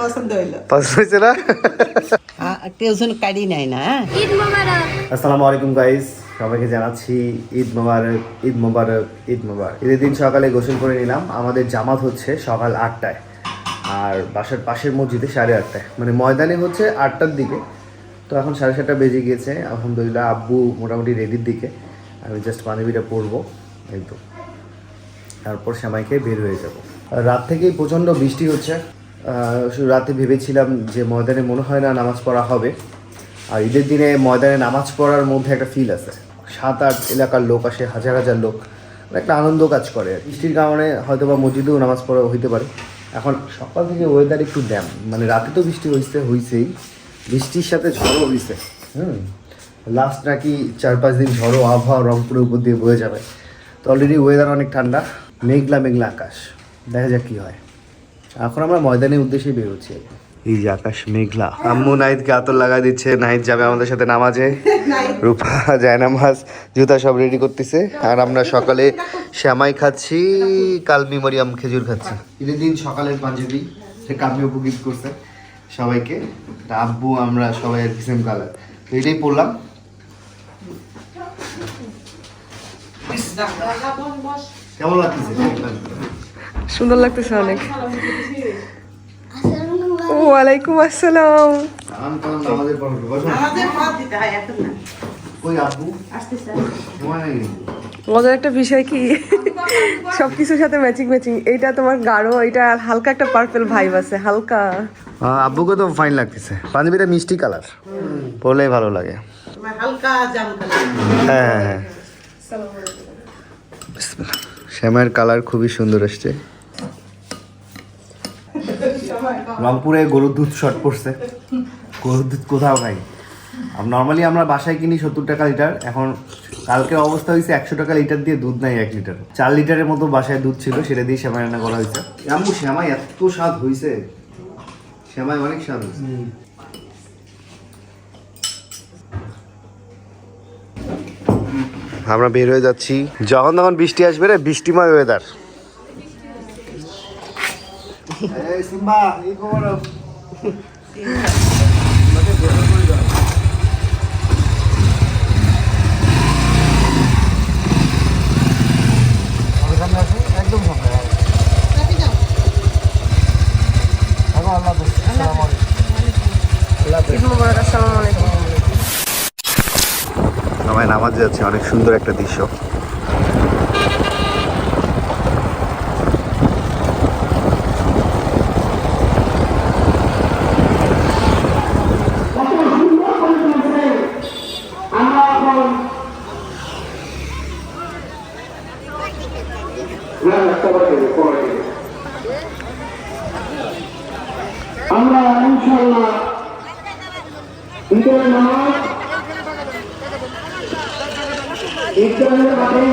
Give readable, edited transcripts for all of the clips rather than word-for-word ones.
পছন্দ হয়েছে না? আসসালামু আলাইকুম গাইস, সবাইকে জানাচ্ছি ঈদ মোবারক, ঈদ মোবারক, ঈদ মোবারক। ঈদের দিন সকালে গোসল করে নিলাম। আমাদের জামাত হচ্ছে সকাল 8টায়, আর বাসার পাশের মসজিদে 8:30টায়, মানে ময়দানে হচ্ছে 8টার দিকে। তো এখন 7:30 বেজে গিয়েছে। আলহামদুলিল্লাহ আব্বু মোটামুটি রেডির দিকে। আমি জাস্ট পাঞ্জাবিটা পরবো একদম, তারপর সেমাইকে বের হয়ে যাব। রাত থেকেই প্রচণ্ড বৃষ্টি হচ্ছে। রাতে ভেবেছিলাম যে ময়দানে মনে হয় না নামাজ পড়া হবে, আর ঈদের দিনে ময়দানে নামাজ পড়ার মধ্যে একটা ফিল আছে। 7-8 এলাকার লোক আসে, হাজার হাজার লোক, একটা আনন্দ কাজ করে। বৃষ্টির কারণে হয়তো বা মসজিদেও নামাজ পড়া হইতে পারে। এখন সকাল থেকে ওয়েদার একটু ড্যাম, মানে রাতে তো বৃষ্টি হয়েছেই, বৃষ্টির সাথে ঝড়ও হয়েছে। লাস্ট নাকি 4-5 দিন ঝড়ো আবহাওয়া রংপুরের উপর দিয়ে বয়ে যাবে। তো অলরেডি ওয়েদার অনেক ঠান্ডা, মেঘলা মেঘলা আকাশ। দেখা যাক কী হয়। এখন আমরা ময়দানের উদ্দেশ্যে বেরোচ্ছি। এই যে আকাশ মেঘলা। আম্মু নাহিদকে আতর লাগা দিচ্ছে, নাহিদ যাবে আমাদের সাথে নামাজে। রূপা যায় নামাজ, জুতা সব রেডি করতেছে। আর আমরা সকালে শ্যামাই খাচ্ছি, কালমি মরিয়াম খেজুর খাচ্ছি। ঈদের দিন সকালের পাঞ্জাবি সে কালমি অপু গিফট করছে সবাইকে। আব্বু আমরা সবাই আর সেম কালার, তো এটাই পরলাম। কেমন লাগতেছে? সুন্দর লাগতেছে অনেক। ওয়ালাইকুম আসসালাম। মজার একটা বিষয় কি, সবকিছুর সাথে ম্যাচিং ম্যাচিং। এইটা তোমার গাঢ়, এটা হালকা একটা পার্পল ভাইব আছে, হালকা। আব্বুকে তো ফাইন লাগতেছে। পাঞ্জাবিটা মিষ্টি কালার, পরলেই ভালো লাগে। হ্যাঁ হ্যাঁ হ্যাঁ, শ্যামার কালার খুবই সুন্দর আসছে। রংপুরে গরুর দুধ শর্ট পড়ছে, গরুর দুধ কোথাও খাই। নর্মালি আমরা বাসায় কিনি 70 টাকা লিটার। এখন কালকের অবস্থা হয়েছে 100 টাকা লিটার দিয়ে দুধ নাই 1 লিটার। 4 লিটারের মতো বাসায় দুধ ছিল, সেটা দিয়ে শ্যামাই রান্না করা হয়েছে। আম্মু শ্যামাই এত স্বাদ হয়েছে, শ্যামাই অনেক স্বাদ হয়েছে। আমরা বের হয়ে যাচ্ছি, যখন তখন বৃষ্টি আসবে রে, বৃষ্টিময় ওয়েদার। সিম্বা এই খবর একদম সবাই নামাজ যাচ্ছে, অনেক সুন্দর একটা দৃশ্য। আমরা ইনশাআল্লাহ ঈদের নামাজ ঈদের মাঠে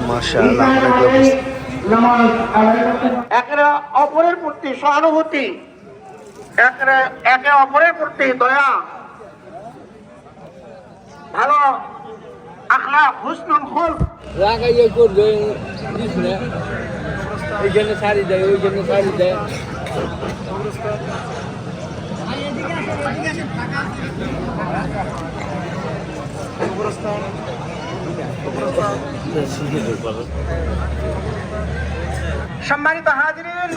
মাশাআল্লাহ একে অপরের প্রতি সহানুভূতি, একে অপরের প্রতি দয়া, ভালো আখলাক, হুসনুল খুলক। রাগাইয়া করবে দিস না, এই জন্য শাড়ি দেয়, ওই জন্য শাড়ি দেয়। সম্মানিত হাজিরিন,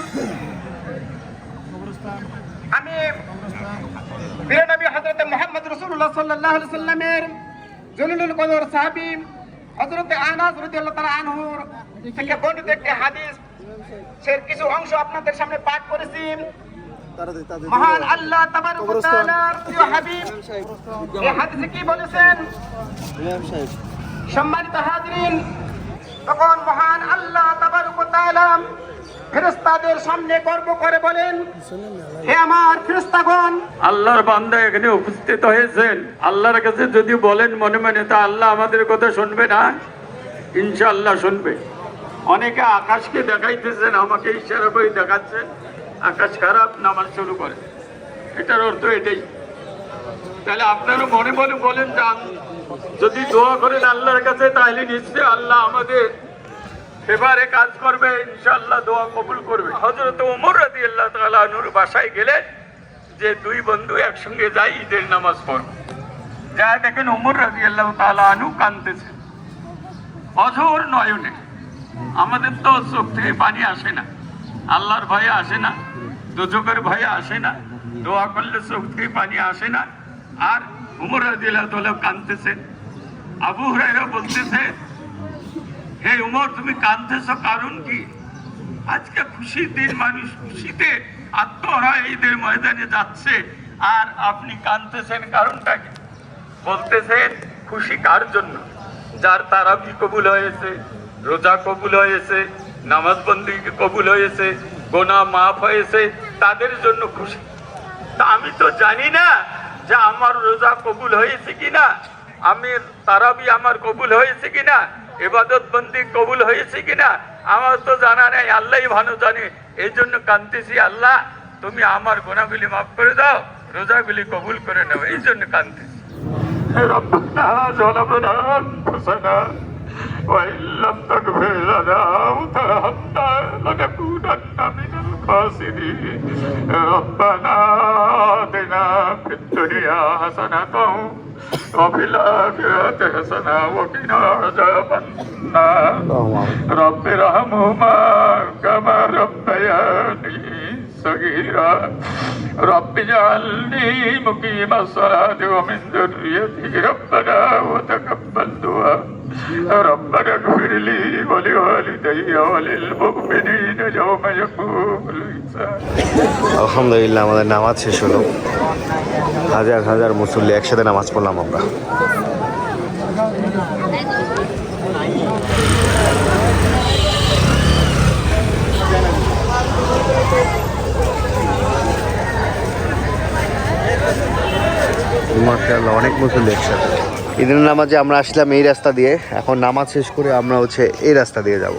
আমি প্রিয় নবী হযরত মুহাম্মদ রাসূলুল্লাহ সাল্লাল্লাহু আলাইহি সাল্লামের জলিলুল কদর সাহাবী হযরত আনাস রাদিয়াল্লাহু তাআলা আনহুর থেকে বর্ণিত একটি হাদিস এর কিছু অংশ আপনাদের সামনে পাঠ করেছি। মহান আল্লাহ তাবারক ওয়া তাআলার প্রিয় হাবিব এই হাদিসে কি বলেছেন? সম্মানিত হাজিরিন, তখন মহান আল্লাহ তাবারক ওয়া তাআলা ফেরেশতাদের সামনে গর্ব করে বলেন, হে আমার ফেরেশতাগণ, আল্লাহর বান্দা এখানে উপস্থিত হয়েছেন। আল্লাহর কাছে যদি বলেন মনে মনে, তা আল্লাহ আমাদের কথা শুনবে না? ইনশাআল্লাহ শুনবে। অনেকে আকাশকে দেখাইতেছেন, আমাকে ইশারা করে দেখাচ্ছেন আকাশ খারাপ, নামাজ শুরু করে। এটার অর্থ এটাই। তাহলে আপনারা মনে মনে বলেন যে যদি দোয়া করেন আল্লাহর কাছে তাহলে নিশ্চয়ই আল্লাহ আমাদের এবারে কাজ করবে, ইনশাআল্লাহ দোয়া কবুল করবে। হযরত ওমর রাদিয়াল্লাহু তাআলা আনহুর বাসায় গেলেন যে দুই বন্ধু একসঙ্গে যাই ঈদের নামাজ পড়ব। যা দেখেন ওমর রাদিয়াল্লাহু তাআলা আনহু কাঁদতেছেন অঝোর নয়নে। আমাদের তো চোখ থেকে পানি আসে না, আল্লাহর ভয়ে আসে না, দোজখের ভয়ে আসে না, দোয়া করলে চোখ থেকে পানি আসে না। আর ওমর রাদিয়াল্লাহু তাআলা কাঁদতেছেন। আবু হুরায়রা বলতেছে, হে উমর তুমি কাঁদতেছো কারণ কি? আজকে খুশির দিন, মানুষ খুশিতে আত্মহারা ঈদের ময়দানে যাচ্ছে, আর আপনি কাঁদতেছেন কারণটা কি? বলতেছেন খুশি কার জন্য? যার তারাবি কবুল হয়েছে, রোজা কবুল হয়েছে, নামাজ বন্দী কবুল হয়েছে, গোনা মাফ হয়েছে, তাদের জন্য খুশি। তা আমি তো জানি না যে আমার রোজা কবুল হয়েছে কিনা, আমি তারাবি আমার কবুল হয়েছে কিনা, ইবাদত বন্দি কবুল হয়েছে কিনা, আমার তো জানা নেই, আল্লাহই ভালো জানে। এই জন্য কাঁদতেছি, আল্লাহ তুমি আমার গুনাহগুলি মাফ করে দাও, রোজাগুলি কবুল করে নাও, এই জন্য কাঁদতেছি। রব্বানা যালামনা আনফুসানা ওয়া ইল্লাম তাগফির লানা ওয়া তারহামনা লানাকুনান্না মিনাল খাসিরিন। রব্বানা আতিনা ফিদ দুনিয়া হাসানাতাও ওয়া ফিল আখিরাতি হাসানা ওয়া কিনা আযাবান নার। রব্বিরহামহুমা কামা রাব্বায়ানি صغيرا رب اجعلني مقيم الصلاة ومن ذريتي ربنا وتقبل دعاء ربنا اغفر لي ولوالدي وللمؤمنين يوم يقوم الحساب। আলহামদুলিল্লাহ আমাদের নামাজ শেষ হলো। হাজার হাজার মুসল্লি একসাথে নামাজ পড়লাম আমরা। মাশাআল্লাহ অনেক মুসল্লি একসাথে। ঈদের নামাজে আমরা আসলাম এই রাস্তা দিয়ে, এখন নামাজ শেষ করে আমরা হচ্ছে এই রাস্তা দিয়ে যাব,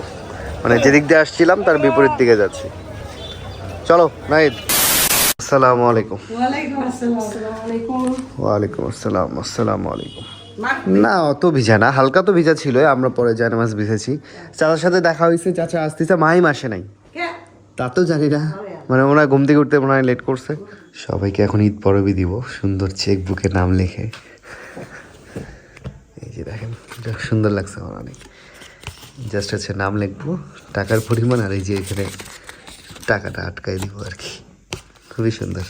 মানে যেদিক দিয়ে আসছিলাম তার বিপরীত দিকে যাচ্ছি। চলো নাহিদ। আসসালামু আলাইকুম। ওয়ালাইকুম আসসালাম। আসসালামু আলাইকুম। না অত ভিজা না, হালকা তো ভিজা ছিল, আমরা পরে জানামাজ ভিজেছি। চাচার সাথে দেখা হয়েছে, চাচা আসতেছে, মাহিম আসে নাই, তা তো জানি না, মানে ওনার ঘুম থেকে উঠতে মনে হয় লেট করছে। সবাইকে এখন ঈদ পরবই দিব, সুন্দর চেক বুকে নাম লিখে। এই যে দেখেন, এটা সুন্দর লাগছে আমার অনেক। জাস্ট হচ্ছে নাম লিখবো, টাকার পরিমাণ, আর এই যে এখানে টাকাটা আটকাই দিব আর কি। খুবই সুন্দর।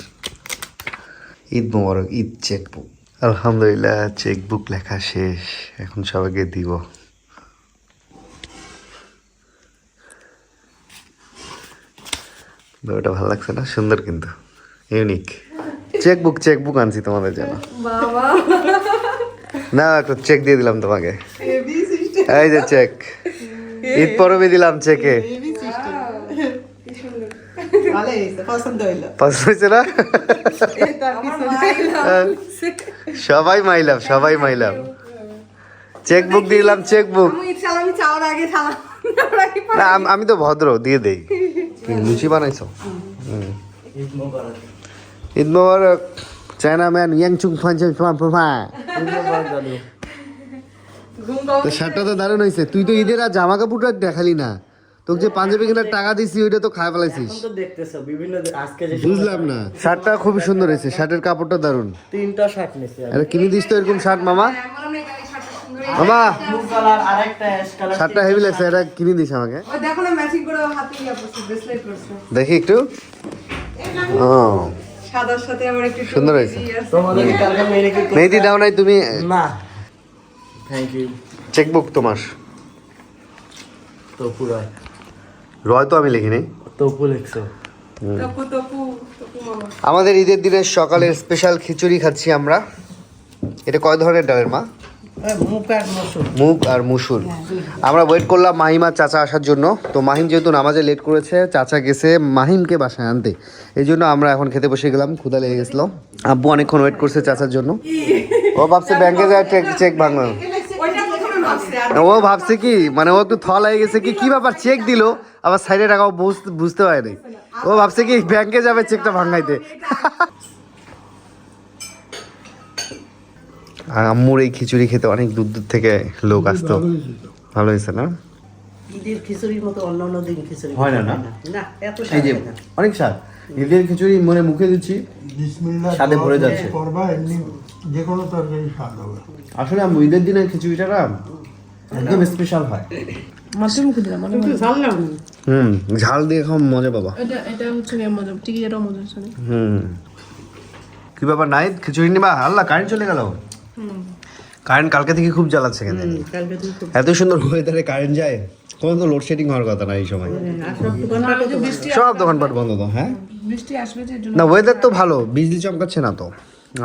ঈদ মোবারক, ঈদ চেক বুক। আলহামদুলিল্লাহ চেক বুক লেখা শেষ, এখন সবাইকে দিব। ওটা ভালো লাগছে না? সুন্দর কিন্তু ইউনিক। চেক বুক আনছি তোমাদের জন্য। না একটা চেক দিয়ে দিলাম তোমাকে, এই যে চেক, ঈদ পরবে দিলাম চেকে। পছন্দ হয়েছে না? সবাই মাইলাম চেক বুক দিলাম, চেক বুক। না আমি তো ভদ্র, দিয়ে দেই। লুচি বানাইছো? ঈদ মোবারক চায়না ম্যান ইয়াংচুং ফানচুং ফামফা। তো শার্টটা তো দারুণ হয়েছে। তুই তো ঈদের আর জামা কাপড়টা দেখালি না, তোকে যে পাঞ্জাবি কেনার টাকা দিছি ওইটা তো খাই ফেলাইছিস। বুঝলাম না, শার্টটা খুবই সুন্দর হয়েছে, শার্টের কাপড়টা দারুণ। 3টা শার্ট নিছি। আরে কিনে দিস তো এরকম শার্ট মামা। মামা ব্লু কালার আর একটা অ্যাশ কালার। শার্টটা হেভি লাগছে, এটা কিনে দিস আমাকে। ওই দেখো না ম্যাচিং করে হাতে ইয়া করছে, ব্রেসলেট করছে। দেখি একটু। ও সাদার সাথে আবার একটু সুন্দর হয়েছে। তোমাদের কালকে মেরে কি মেহেদি দাও নাই তুমি? না থ্যাংক ইউ। চেকবুক তোমার? তো পুরো রয় তো আমি লিখিনি। তপু লিখছো? তপু মামা। আমাদের ঈদের দিনের সকালের স্পেশাল খিচুড়ি খাচ্ছি আমরা। এটা কয় ধরনের ডালের মা? মুগ আর মুসুর। আমরা ওয়েট করলাম মাহিম আর চাচা আসার জন্য। তো মাহিম যেহেতু নামাজে লেট করেছে, চাচা গেছে মাহিমকে বাসায় আনতে, এই জন্য আমরা এখন খেতে বসে গেলাম। ক্ষুধা লেগে গেছিল। আব্বু অনেকক্ষণ ওয়েট করছে চাচার জন্য। ও ভাবছে ব্যাংকে যায় চেক ভাঙলো। ও ভাবছে কি, মানে ও একটু থল হয়ে গেছে কি ব্যাপার, চেক দিল আবার সাইডে টাকা বুঝতে পারেনি। ও ভাবছে কি ব্যাংকে যাবে চেকটা ভাঙাইতে। আর আম্মুর এই খিচুড়ি খেতে অনেক দূর দূর থেকে লোক আসতো। ভালো হয়েছে না? ঈদের খিচুড়ির মতো অন্য অন্য দিন খিচুড়ি হয় না, না? না এত এই যে অনেক স্বাদ, ঈদের খিচুড়ি মনে মুখে দিচ্ছি স্বাদে ভরে যাচ্ছে। করবা এমনি যে কোনো তরকারি স্বাদ হবে। আসলে আম্মু ঈদের দিনের খিচুড়িটা না একদম স্পেশাল হয়। মাছের মুখে দিলাম মানে ঝাল লাগে ঝাল দিয়ে খাও মজা পাবা। এটা হচ্ছে মজা, টিকি যেটা মজা হচ্ছে না। কি ব্যাপার নাই খিচুড়ি নিবা? আল্লাহ কারেন্ট চলে গেল। কারেন্ট কালকে থেকে খুব জ্বালাচ্ছে কেন? কালকে তুমি খুব এত সুন্দর ওয়েদারে কারেন্ট যায়, কোনো তো লোডশেডিং হওয়ার কথা না এই সময়। সব দোকানপাটে তো সব দোকানপাট বন্ধ তো। হ্যাঁ বৃষ্টি আসবে যে না, ওয়েদার তো ভালো, বিজলি চমকাচ্ছে না তো।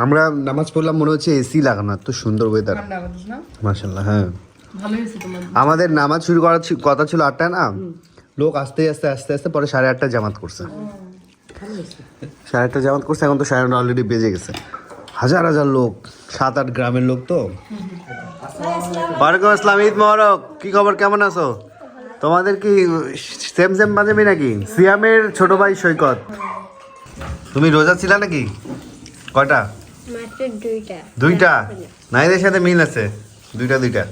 আমরা নামাজ পড়লাম মনে হচ্ছে এসি লাগানো, এত সুন্দর ওয়েদার ঠান্ডা করছিস না, মাশাআল্লাহ। হ্যাঁ ভালো হয়েছে তোমার। আমাদের নামাজ শুরু করার কথা ছিল 8টায় না, লোক আস্তে আস্তে আস্তে আস্তে পরে 8:30 জামাত করছে। 8:30 জামাত করছে, এখন তো 9:30 অলরেডি বেজে গেছে। হাজার হাজার লোক, 7-8 গ্রামের লোক তো। ওয়ালাইকুম আসসালাম, ঈদ মোবারক। কি খবর, কেমন আছো? তোমাদের কি সেম সেম পাঞ্জাবি নাকি? সিয়ামের ছোট ভাই সৈকত। তুমি রোজা ছিলা নাকি? কয়টা? মাত্র দুইটা। দুইটা? নাইদের সাথে মিল আছে, দুইটা।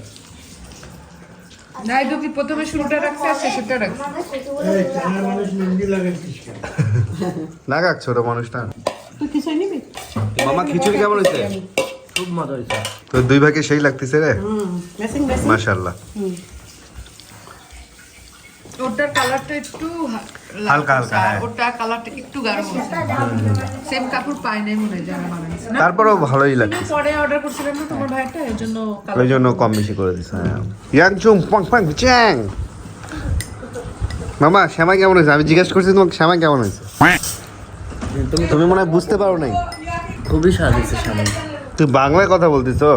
নাই তো কি প্রথমে শুরুটা রাখছে আর শেষটা রাখছে। এই চায়না মানুষ লুঙ্গি লাগাইছিস কেন? লাগাক ছোট মানুষটা। তুই কিছু নিবি? মামা খিচুড়ি কেমন হয়েছে? খুব মজা হয়েছে। তো দুই ভাগে সেই লাগতেছে রে, মেসিং মেসিং মাশাআল্লাহ। ওটার কালারটা একটু হালকা হালকা, হ্যাঁ। ওটার কালারটা একটু গাঢ় আছে। সেম কাপড় পাই নাই মনে হয় যারা বানাইছে না। তারপরেও ভালোই লাগছে, পরে অর্ডার করছিলাম না তোমার ভাইটা, এর জন্য ওই জন্য কম বেশি করে দিছে। ইয়াং চুং পং পং চ্যাং। মামা শ্যামাই কেমন হয়েছে? আমি জিজ্ঞেস করছি তোমাকে শ্যামাই কেমন হয়েছে। তুমি মনে হয় বুঝতে পারো নাই। খুবই স্বাদ হয়েছে সামনে। তুই বাংলায় কথা বলতেছো,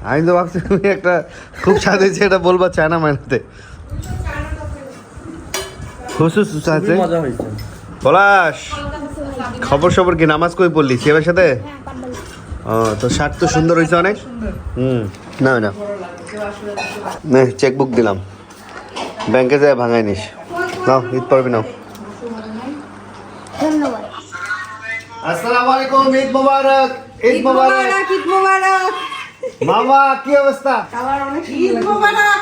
আমি তো ভাবছি তুমি একটা খুব স্বাদ হয়েছে এটা বলবা চায়না মাইনাতে। খুবই মজা হয়েছে। পলাশ, খবর সবর কি? নামাজ কই পড়লি সেবার সাথে? ও তো শার্ট তো সুন্দর হয়েছে অনেক। না না চেকবুক দিলাম, ব্যাংকে যায় ভাঙাই নিস। নাও ঈদ পড়বি নাও। ধন্যবাদ। আসসালামু আলাইকুম, ঈদ মোবারক। ঈদ মোবারক, ঈদ মোবারক। মামা কি অবস্থা? ঈদ মোবারক।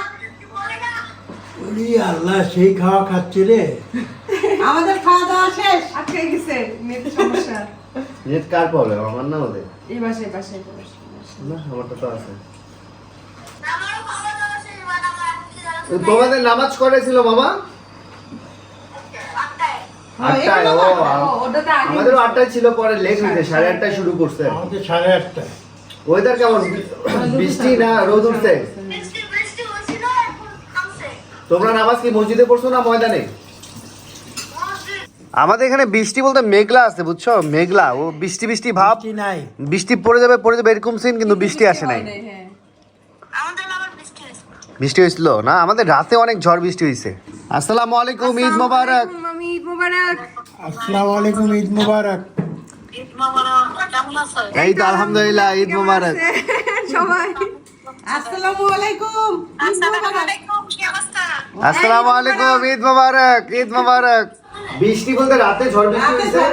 ওরে আল্লাহ, সেই খাওয়া খাচ্ছে রে। আমাদের খাওয়া দাওয়া শেষ, আটকে গেছে নেটের সমস্যা। নেট কার প্রবলেম? আমার না ওদের? এই বাসায় না আমারটা তো আছে। তোমাদের নামাজ করেছিল মামা? 8টায়। আমাদেরও 8টায় ছিল, পরে লেট হয়েছে, 8:30 শুরু করছে। আমাদের 8:30টায়। ওয়েদার কেমন? বৃষ্টি না রোদ উঠছে? তোমরা নামাজ কি মসজিদে পড়ছো না ময়দানে? আমাদের এখানে বৃষ্টি বলতে মেঘলা আছে, বুঝছো? মেঘলা, ও বৃষ্টি বৃষ্টি ভাব, বৃষ্টি নাই। বৃষ্টি পড়ে যাবে এরকম সিন, কিন্তু বৃষ্টি আসে নাই। বৃষ্টি হয়েছিল না? আমাদের রাতে অনেক ঝড় বৃষ্টি হয়েছে। আসসালামু আলাইকুম, ঈদ মোবারক। ঈদ মোবারক। আসসালামু আলাইকুম, ঈদ মোবারক। এই তো আলহামদুলিল্লাহ, ঈদ মোবারক সবাই। আসসালামু আলাইকুম। আসসালামু আলাইকুম, ঈদ মোবারক। ঈদ মোবারক। বৃষ্টি বলতে রাতে ঝড় বৃষ্টি হয়েছে,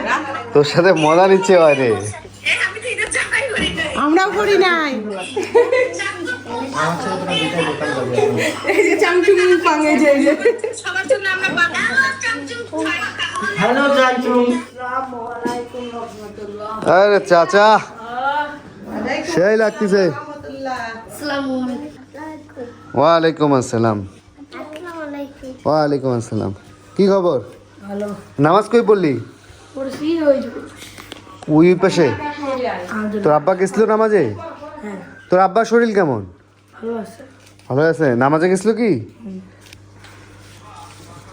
তোর সাথে মজা নিচ্ছে হয় রে। আমরাও করি নাই। এই যে চামচুম পাঙ্গে যে হ্যালো জানচুম। আরে চাচা সেই লাগতেছে। আসসালামু ওয়ালাইকুম আসসালাম। আলাইকুম। ওয়ালাইকুম আসসালাম। কি খবর? ভালো। নামাজ কই পড়লি? পড়ছি ওই ওই পাশে। তোর আব্বা গেছিল নামাজে? তোর আব্বার শরীর কেমন? ভালো আছে। ভালো আছে? নামাজে গেছিল কি?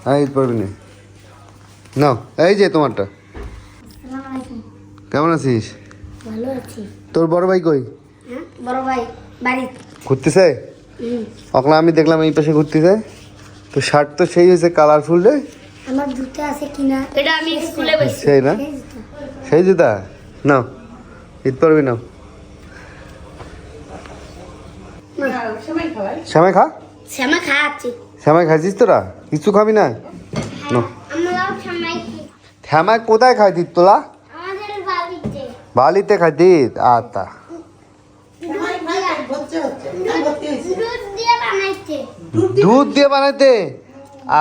হ্যাঁ ঈদ পড়বি না। নাও এই যে তোমারটা। আসসালামু আলাইকুম। কেমন আছিস? ভালো আছি। তোর বড় ভাই কই? বড় ভাই বাড়ি। ঘুরতেছে? অকলা আমি দেখলাম এই পাশে ঘুরতেছে। তো শার্ট তো সেই হয়েছে কালারফুল রে। আমার জুতা আছে কিনা? এটা আমি স্কুলে বসি। সেই না? সেই জুতা নাও, ঈদ পড়বি নাও। শ্যামাই খা। শ্যামা খাচ্ছি। শ্যামাই খাইছিস তোরা? কিছু খাবি না? নাও। আমরাও শ্যামাই খাই। শ্যামাই কোথায় খাইতিস তোলা? আমাদের বাড়িতে। বালিতে খাইতিস? আচ্ছা। শ্যামাই খাই আসবো। বানাইছে দুধ দিয়ে বানাইতে?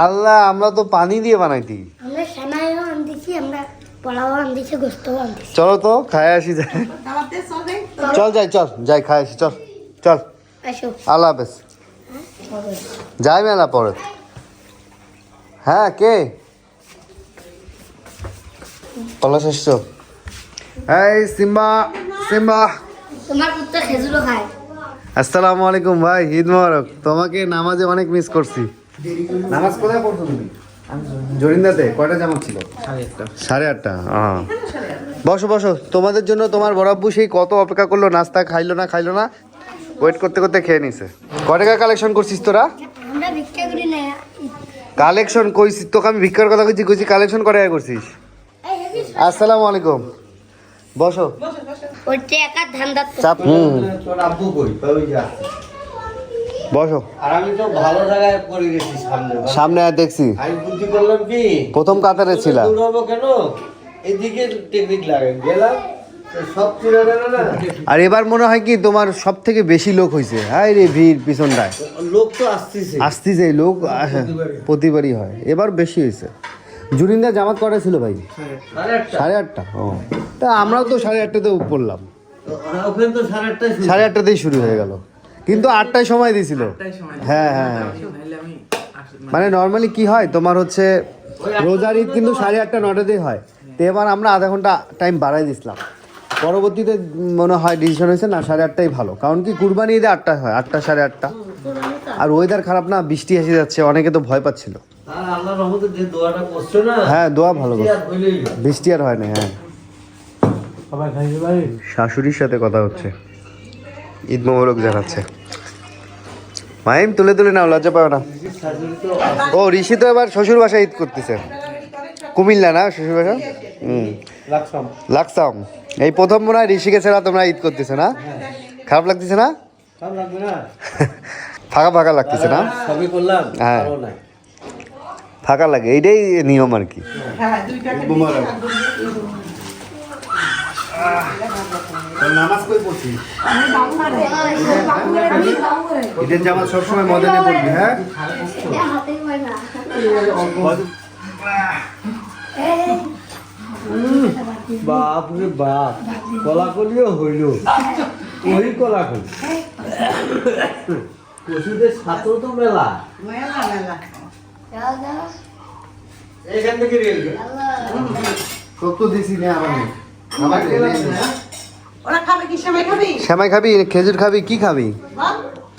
আল্লাহ, আমরা তো পানি দিয়ে বানাইতি। আমরা সামাইও আনতেছি, আমরা পোলাও আনতেছি, গোস্তও আনতেছি। চলো তো খায় আসি যাই। চল যাই খায় আসি, চল আসো। আল্লাহ হাফেজ। যাই মেলা পরে। হ্যাঁ, কে? পলাশ এসছো? এই সিম্বা, তোমার পুত্র খেজুরও খায়। আসসালামু আলাইকুম ভাই, ঈদ মোবারক। তোমাকে নামাজে অনেক মিস করছি। নামাজ কোথায় পড়ছো তুমি? জরিন্দাতে। কয়টা জামাত ছিল? 8:30। বসো। তোমাদের জন্য তোমার বড়াব্বু সেই কত অপেক্ষা করলো, নাস্তা খাইলো না, ওয়েট করতে করতে খেয়ে নিছে। কয় টাকা কালেকশন করছিস তোরা? আমরা ভিক্ষা করি না। কালেকশন কইছিস? তোকে আমি ভিক্ষার কথা কইছি, কালেকশন করে করছিস। আসসালামু আলাইকুম। বসো। ওইটা একা ধান্দা তো। চাপ। তোর আব্বু কই? ওই যে আছে। বসো। আর আমি তো ভালো জায়গায় পড়ে গেছি সামনে আর দেখছি। আমি বুদ্ধি করলাম কি প্রথম কাতারে ছিলাম। দৌড়াবো কেন, এদিকে টেকনিক লাগে, গেলাম সব চুরা না। আর এবার মনে হয় কি তোমার সব থেকে বেশি লোক হয়েছে। হায় রে, ভিড় পিছনটায় লোক তো আসতেছে লোক প্রতিবারই হয়, এবার বেশি হয়েছে। জুরিন্দা জামাত কটা ছিল ভাই? 8:30। ও, তা আমরাও তো 8:30-তে পড়লাম। ওখানে তো 8:30 8:30-তেই শুরু হয়ে গেল, কিন্তু 8টায় সময় দিয়েছিল। হ্যাঁ, মানে নর্মালি কি হয় তোমার হচ্ছে রোজার ঈদ কিন্তু 8:30 9টাতেই হয়। তো এবার আমরা আধা ঘন্টা টাইম বাড়াই দিছিলাম। পরবর্তীতে মনে হয় ডিসিশন হয়েছে না 8:30টাই ভালো, কারণ কি কুরবানি ঈদে 8টায় হয়, 8টা 8:30। আর ওয়েদার খারাপ না, বৃষ্টি এসে যাচ্ছে, অনেকে তো ভয় পাচ্ছিল। আর আল্লাহর রহমতে যে দোয়াটা করছো না, হ্যাঁ, দোয়া ভালো করছে, হইলেই বৃষ্টি আর হয় না। হ্যাঁ, শাশুড়ির সাথে কথা হচ্ছে, ঈদ মোবারক জানাচ্ছে। মাইম তুলে নাও, লজ্জা পাও না। ও, ঋষি তো এবার শ্বশুর বাসায় ঈদ করতেছে, কুমিল্লা না শ্বশুর বাসা? লাকসাম। এই প্রথম মনে হয় ঋষিকে ছাড়া তোমরা ঈদ করতেছে না? খারাপ লাগতেছে না? ফাঁকা লাগতেছে না? সবই করলাম, হ্যাঁ, ভালো নাই। ফাঁকা লাগে, এইটাই নিয়ম আর কি। নামাজ কই পড়ছিস? ঈদের জামাত সবসময় ময়দানে পড়বি। হ্যাঁ, হাতে হয় না। বাপ রে বাপ, কলাকলিও হইল, ওই কলাকলি। পশুদের ছাত্র তো মেলা। এখান থেকে রেল তোর তো দিছি না আমার। ওরা খাবে কি? সেমাই খাবি? সেমাই খাবি, খেজুর খাবি, কি খাবি?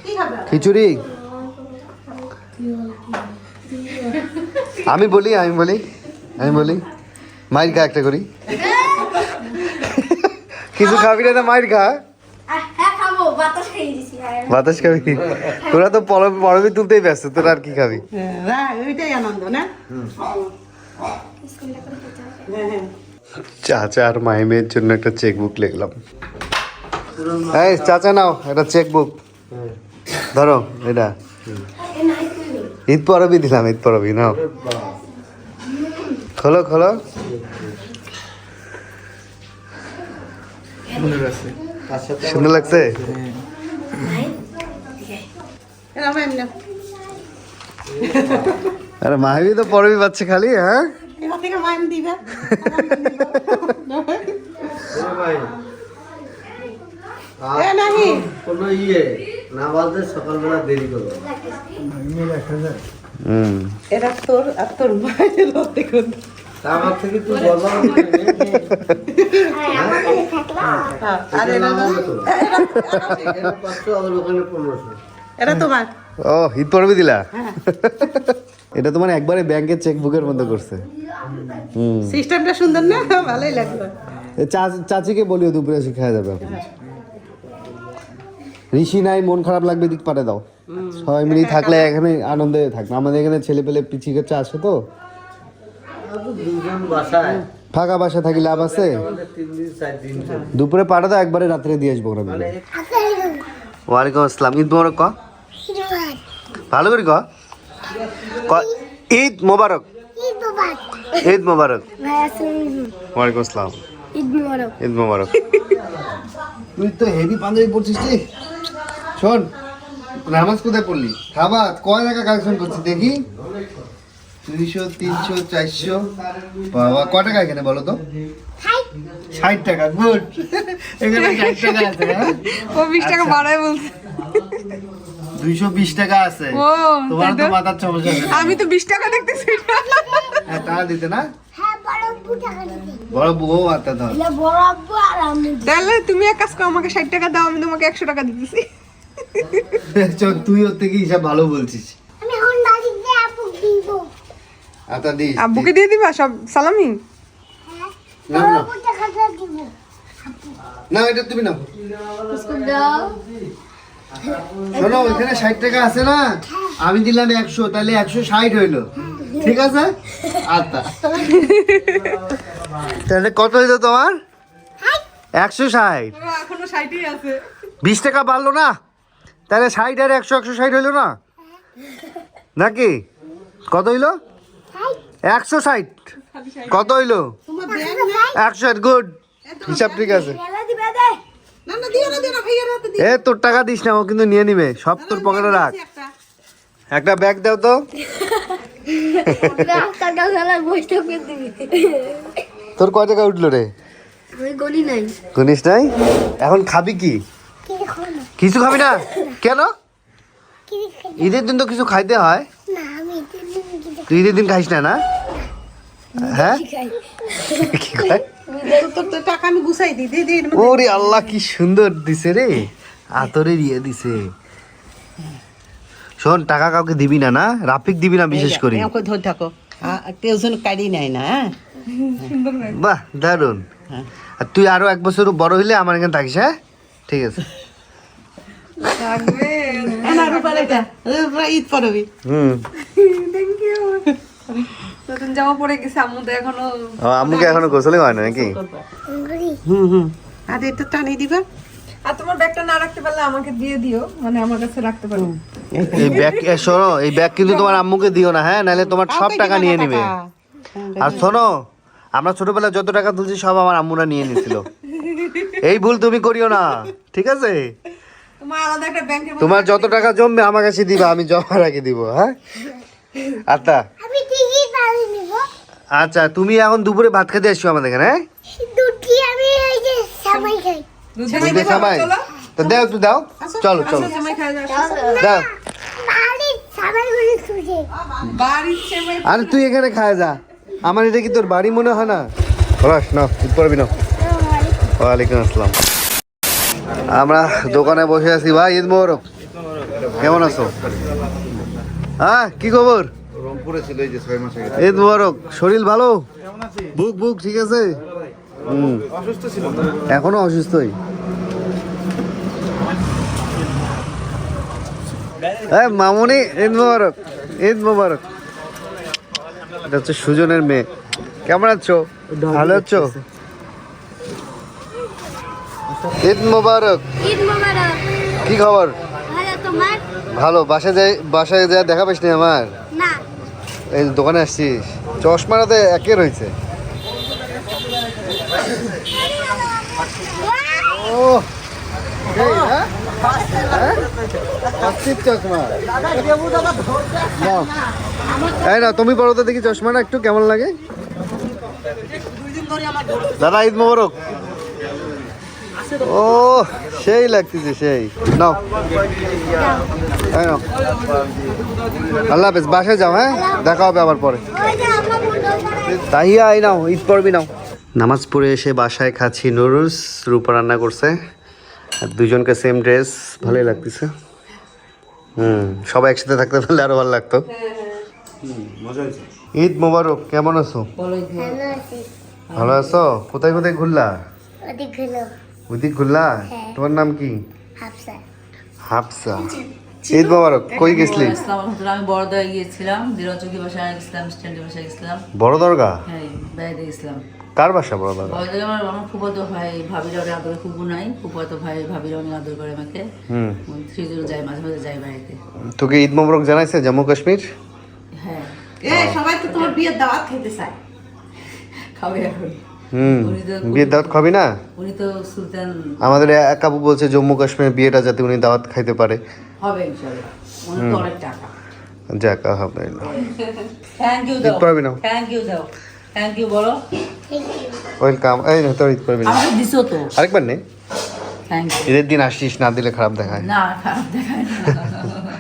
কি খাবে? খিচুড়ি। আমি বলি মাইর খা একটা করি। কিছু খাবি না তো মাইর খা। হ্যাঁ খাবো, বাতাস খেয়ে দিছি। বাতাস খাবি? তোরা তো পরবি তুলতেই ব্যস্ত, তোরা আর কি খাবি? ওইটাই আনন্দ না? চাচা আর মাইমের জন্য একটা চেকবুক লিখলাম। এই চাচা, নাও একটা চেকবুক, ধরো এটা। ঈদ পরবি দিলাম, ঈদ পরবি নাও, খোলো। সুন্দর লাগছে? আরে মাহিবি তো পরবি পাচ্ছে খালি। হ্যাঁ, কোনো ইয়ে না বলতে সকালবেলা দেরি করবো। এটা তোর আর তোর মায়ের দেখুন। আমার থেকে তুই বলবো এটা তোমার। ও, ঈদ পরবি দিলা? এটা তোমার একবারে ব্যাংকের চেকবুকের মধ্যে করছে। সিস্টেমটা সুন্দর না? ভালোই লাগলো। চাচিকে বলিও দুপুরে এসে খাওয়া যাবে এখন। ঋষি নাই, মন খারাপ লাগবে, দিক পাঠে দাও। সবাই মিলে থাকলে এখানে আনন্দে থাকবে। আমাদের এখানে ছেলে পেলে পিছিয়ে গেছে আসে তো, ফাঁকা বাসা থাকি লাভ আছে। 3 দিন 4 দিন দুপুরে পাঠা দাও, একবারে রাত্রে দিয়ে আসবো ওরা মিলে। ওয়ালাইকুম আসসালাম। ঈদ মোবারক ক, ভালো করে ক। ঈদ মোবারক। ঈদ মোবারক। ওয়ালাইকুম আসসালাম। ঈদ মোবারক। তুই তো হেভি পাঞ্জাবি পরছিস রে। শোন, নামাজ কোথায় পড়লি? খাবা কয় টাকা কালেকশন করছি দেখি। 200, 300, 400। বাবা কয় টাকা এখানে বলো তো? 60 টাকা। গুড। এখানে 60 টাকা আছে। হ্যাঁ? ও 20 টাকা বাড়ায় বলছে। 220 টাকা আছে। ও তোমার তো মাথার সমস্যা আছে। আমি তো 20 টাকা দেখতেছি। হ্যাঁ টাকা দিতে না? হ্যাঁ বড় আব্বু টাকা দিতে বড় বউ আতা দাও। এটা বড় আব্বু আর আমি দিই। তাহলে তুমি এক কাজ করো, আমাকে 60 টাকা দাও, আমি তোমাকে 100 টাকা দিতেছি। চল তুই ওর থেকে হিসাব ভালো বলছিস। আমি এখন বাড়িতে আব্বু দিব। আতা দিস। আব্বুকে দিয়ে দিবা সব সালামি? হ্যাঁ না, বড় না। আব্বু টাকাটা দিব। না এটা তুমি নাও। उसको দাও। শোনো ওখানে 60 টাকা আছে না, আমি দিলাম 100, তাহলে 160 হইলো, ঠিক আছে? আচ্ছা তাহলে কত হইলো তোমার? 160। এখনো 60ই আছে। 20 টাকা বাড়লো না, তাহলে 60 আর 100 160 হইলো না নাকি? কত হইলো? 160। কত হইলো? 160। গুড, হিসাব ঠিক আছে। মেলা দিবে দে। না না দিও না ভাইয়া, রাতে দিও। এ তোর টাকা দিস না, ও কিন্তু নিয়ে নিবে সব, তোর পকেটে রাখ। একটা ব্যাগ দাও তো। টাকা খেলা বসে করে দিবি। তোর কয় টাকা উঠলো রে? আমি গনি নাই। গুনিস নাই? এখন খাবি কি? কি খাবো না? কিছু খাবি না কেন? কি খাবো ঈদের দিন তো কিছু খাইতে হয়। না? আমি দিন তুই ঈদের দিন খাইস না না? হ্যাঁ খাই। কি খায়? তো টাকা আমি গুছাই দিই, দিয়ে দিই। ওরে আল্লাহ কি সুন্দর দিছে রে, আতরের ইয়ে দিছে। শোন টাকা কাউকে দিবি না না, রাফিক দিবি না বিশেষ করে। আমাকে ধরে থাকো, কেউ যেন কাড়ি নেয় না। হ্যাঁ বাহ দারুন। আর তুই আরো 1 বছর বড় হইলে আমার এখানে থাকিস। হ্যাঁ ঠিক আছে। না রূপার এটা ঈদ পড়বি। নতুন জামা পরে গেছে, আম্মু তো এখনো। আম্মুকে এখনো গোসলে হয় না নাকি? আর এটা টানিয়ে দিবা। আর তোমার ব্যাগটা না রাখতে পারলে আমাকে দিয়ে দিও, মানে আমার কাছে রাখতে পারো। এই ব্যাগ শোনো, এই ব্যাগ কিন্তু তোমার আম্মুকে দিও না, হ্যাঁ নাহলে তোমার সব টাকা নিয়ে নিবে। আর শোনো, আমরা ছোটবেলায় যত টাকা তুলছি সব আমার আম্মুরা নিয়ে নিয়েছিল, এই ভুল তুমি করিও না, ঠিক আছে? তোমার আলাদা একটা ব্যাংকের তোমার যত টাকা জমবে আমার কাছে দিবা, আমি জমা রাখি দিব। হ্যাঁ আচ্ছা আমি ঠিকই পারি নিব। আচ্ছা, তুমি এখন দুপুরে ভাত খেতে এসছো আমাদের এখানে? হ্যাঁ দুটি আমি ওই যে সামাই খাই। দুধে সামাই তো দাও, একটু দাও। চলো চলো সময় খাওয়া যায়। দাও। বাড়ির সামাইগুলি সুজে। বাড়ির সেমাই। আরে তুই এখানে খায় যা, আমার এটা কি তোর বাড়ি মনে হয় না? খলাস না, পড়বি না। ওয়ালাইকুম আসসালাম। আমরা দোকানে বসে আছি। ভাই ঈদ মোবারক, কেমন আছো? হ্যাঁ কি খবর? রংপুরে ছিল এই যে 6 মাস আগে। ঈদ মোবারক। শরীর ভালো? বুক বুক ঠিক আছে? অসুস্থ ছিল, এখনো অসুস্থই। হ্যাঁ মামুনি, ঈদ মোবারক। ঈদ মোবারক। এটা হচ্ছে সুজনের মেয়ে। কেমন আছো? ভালো আছো? ঈদ মোবারক। ঈদ মোবারক। কি খবর? ভালো তোমার? ভালো। বাসায় যা দেখা পাইস নি আমার? না। এই দোকানে আসছিস, চশমাটাতে একে রয়েছে। ও এই, হ্যাঁ? হ্যাঁ? আসছিস চশমা? নাও। এই না তুমি পরো তো দেখি চশমাটা একটু কেমন লাগে। দাদা ঈদ মোবারক। ও সেই লাগতেছে, সেই। নাও এই নাও। আল্লাহ হাফেজ, বাসায় যাও। হ্যাঁ দেখা হবে আবার পরে। ওই যে আমার মুন্ডল তাহিয়া এই নাও, ঈদ পড়বি নাও। নামাজ পড়ে এসে বাসায় খাচ্ছি নুডলস। রূপা রান্না করছে, আর দুজনকে সেম ড্রেস, ভালোই লাগতেছে। সবাই একসাথে থাকতে পারলে আরো ভালো লাগতো। মজা হয়েছে। ঈদ মোবারক। কেমন আছো? ভালো আছি। ভালো আছো? কোথায় কোথায় ঘুরলা? ওদিক হলো ওদিক ঘুরলা? হ্যাঁ। তোমার নাম কি? হাফসা। হাফসা। ঈদ মোবারক। কই গেছলি? ইসলাম আলহামদুলিল্লাহ, আমি বড়দায় গিয়েছিলাম, জিরাচৌকি বাসায় গেছিলাম, স্ট্যান্ডে বাসায় গেছিলাম। বড় দরগা? হ্যাঁ বেড়াতে গেছিলাম। কার বাসা বড় দরগা? বড়দায় আমার ফুফাতো ভাই ভাবিরা অনেক আদর, ফুফু নাই, ফুফাতো ভাই ভাবিরা অনেক আদর করে আমাকে। সেজন্য যাই, মাঝে মাঝে যাই বাড়িতে। তোকে ঈদ মোবারক জানাইছে জম্মু কাশ্মীর? হ্যাঁ সবাই তো তোমার বিয়ের দাওয়াত খেতে চায়। খাবে এখন। বিয়ের দাওয়াত খাবি না? উনি তো সুলতান। আমাদের এক আপু বলছে জম্মু কাশ্মীর বিয়েটা যাতে উনি দাওয়াত খাইতে পারে। হবে ইনশাআল্লাহ মনে তো অনেক টাকা যাক আলহামদুলিল্লাহ। থ্যাংক ইউ ঈদ দাও করবি না? থ্যাংক ইউ দাও থ্যাংক ইউ বলো ওয়েলকাম। এই না তোর ঈদ করবি না? আমাকে দিছো তো আরেকবার নে। থ্যাংক ইউ ঈদের দিন আসছিস, না দিলে খারাপ দেখায়। না খারাপ দেখায় না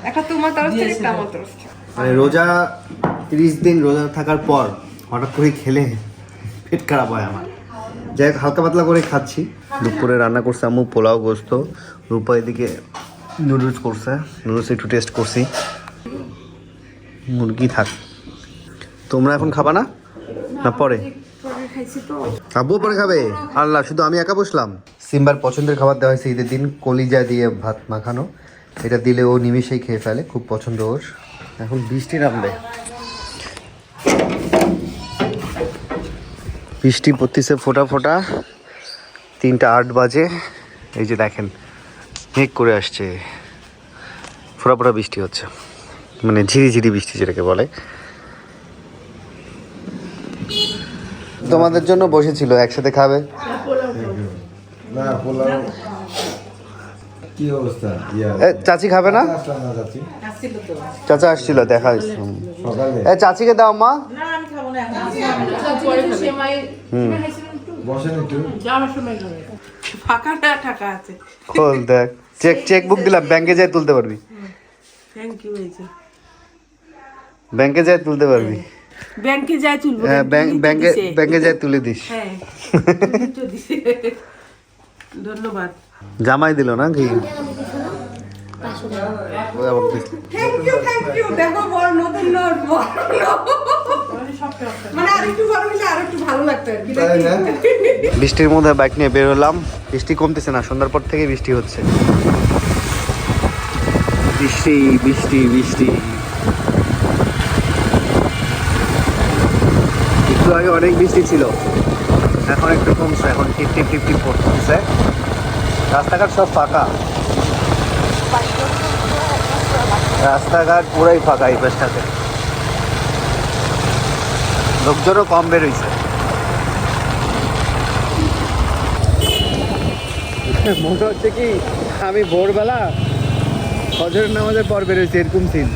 একটা তোমার তরফ থেকে একটা আমার তরফ থেকে। মানে রোজা 30 দিন রোজা থাকার পর হঠাৎ করে খেলে পেট খারাপ হয় আমার। যাই হোক, হালকা পাতলা করে খাচ্ছি। দুপুরে রান্না করছে আম্মু পোলাও গোস্ত, রূপা এদিকে নুডলস করছে, নুডলস একটু টেস্ট করছি। মুরগি থাক। তোমরা এখন খাবা না, না পরে? আব্বু পরে খাবে। আল্লাহ, শুধু আমি একা বসলাম। সিম্বার পছন্দের খাবার দেওয়া হয়েছে ঈদের দিন, কলিজা দিয়ে ভাত মাখানো। এটা দিলে ও নিমিশেই খেয়ে ফেলে, খুব পছন্দ ওর। এখন বৃষ্টি নামবে, বৃষ্টি পড়তেছে ফোঁটা ফোঁটা। 3:08 বাজে। এই যে দেখেন মেঘ করে আসছে, ফোঁটা ফোঁটা বৃষ্টি হচ্ছে, মানে ঝিরিঝিরি বৃষ্টি যেটাকে বলে। তোমাদের জন্য বসেছিল, একসাথে খাবে। না পোলাও কি অবস্থা? চাচি খাবে না? চাচা আসছিল, দেখা হয়েছিল। চাচিকে দাও মা। বসেন একটু। ফাঁকা টাকা আছে খোল দেখ, চেক বুক দিলাম, ব্যাংকে যাই তুলতে পারবি। থ্যাংক ইউ হয়েছে ব্যাংকে যাই তুলতে পারবি। ব্যাংকে যাই তুলবো হ্যাঁ, ব্যাংকে যাই তুলে দিস। হ্যাঁ ধন্যবাদ জামাই দিল না কি? থ্যাংক ইউ দেখো বড় নতুন নোট মানে আরেকটু বড় হলে আরেকটু ভালো লাগতো আর কি। তাই না? বৃষ্টির মধ্যে বাইক নিয়ে বের হলাম। বৃষ্টি কমতেছে না, সন্ধ্যার পর থেকে বৃষ্টি হচ্ছে। বৃষ্টি বৃষ্টি বৃষ্টি। একটু আগে অনেক বৃষ্টি ছিল, এখন একটু কমছে, এখন টিপ টিপ টিপ টিপ পড়তেছে। রাস্তাঘাট সব ফাঁকা, রাস্তাঘাট পুরাই ফাঁকা এই পাশটাতে। লোকজনও কম বেরোইছে। মনে হচ্ছে কি আমি ভোরবেলা ফজরের নামাজের পর বেরোইছি, এরকম সিন।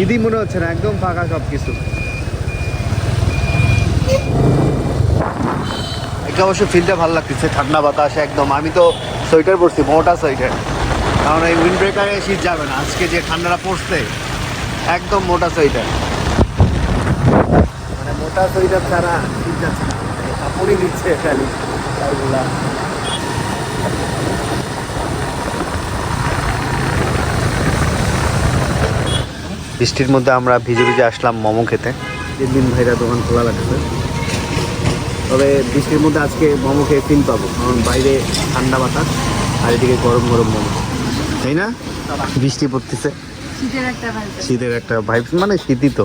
ঈদই মনে হচ্ছে না, একদম ফাঁকা সব কিছু। এটা অবশ্য ফিলটা ভালো লাগতেছে, ঠান্ডা বাতাস একদম। আমি তো সোয়েটার পরছি, মোটা সোয়েটার, কারণ এই উইন্ড ব্রেকারে শীত যাবে না। আজকে যে ঠান্ডাটা পড়ছে, একদম মোটা সোয়েটার, মানে মোটা সোয়েটার ছাড়া শীত যাচ্ছে না, কাপড়ই দিচ্ছে খালি তাইগুলা। বৃষ্টির মধ্যে আমরা ভিজে ভিজে আসলাম মোমো খেতে। 3 দিন ভাইরা দোকান খোলা লাগছে, তবে বৃষ্টির মধ্যে আজকে মোমো খেয়ে ফিল পাবো, কারণ বাইরে ঠান্ডা বাতাস আর এদিকে গরম গরম মোমো, তাই না? বৃষ্টি পড়তেছে, শীতের একটা ভাইবস, মানে শীতই তো।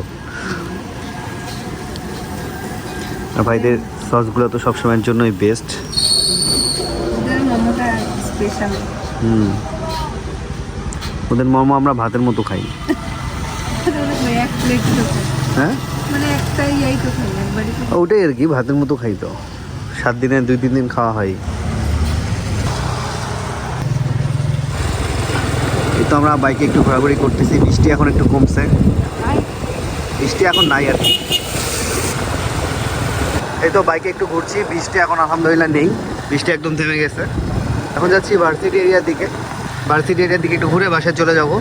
আর ভাইদের সসগুলো তো সবসময়ের জন্যই বেস্ট। ওদের মোমো আমরা ভাতের মতো খাই। হ্যাঁ, ওটাই আর কি, ভাতের মতো খাই তো। 7 দিনে 2-3 দিন খাওয়া হয়। এই তো আমরা বাইকে একটু ঘোরাঘুরি করতেছি। বৃষ্টি এখন একটু কমছে, বৃষ্টি এখন নাই আর কি। এই তো বাইকে একটু ঘুরছি, বৃষ্টি এখন আলহামদুলিল্লাহ নেই, বৃষ্টি একদম থেমে গেছে। এখন যাচ্ছি ভার্সিটি এরিয়ার দিকে, ভার্সিটি এরিয়ার দিকে একটু ঘুরে বাসায় চলে যাব।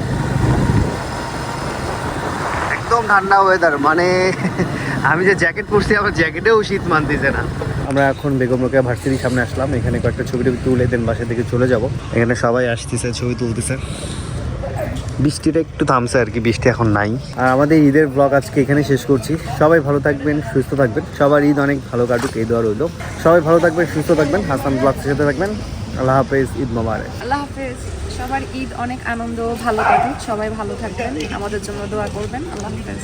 একদম ঠান্ডা ওয়েদার, মানে আমি যে জ্যাকেট পরছি আমার জ্যাকেটেও শীত মানতেছে না। আমরা এখন বেগম রোকেয়া ভার্সিটির সামনে আসলাম, এখানে কয়েকটা ছবি টবি তুলে দেন বাসার দিকে চলে যাব। এখানে সবাই আসতেছে, ছবি তুলতেছে। বৃষ্টিটা একটু থামছে আর কি, বৃষ্টি এখন নাই। আর আমাদের ঈদের ব্লগ আজকে এখানে শেষ করছি। সবাই ভালো থাকবেন, সুস্থ থাকবেন, সবার ঈদ অনেক ভালো কাটুক, এই দোয়া রইল। সবাই ভালো থাকবেন, সুস্থ থাকবেন, হাসান ব্লগসের সাথে থাকবেন। আল্লাহ হাফেজ, ঈদ মোবারক। আল্লাহ হাফেজ। সবার ঈদ অনেক আনন্দ, ভালো কাটুক, সবাই ভালো থাকবেন, আমাদের জন্য দোয়া করবেন। আল্লাহ হাফেজ।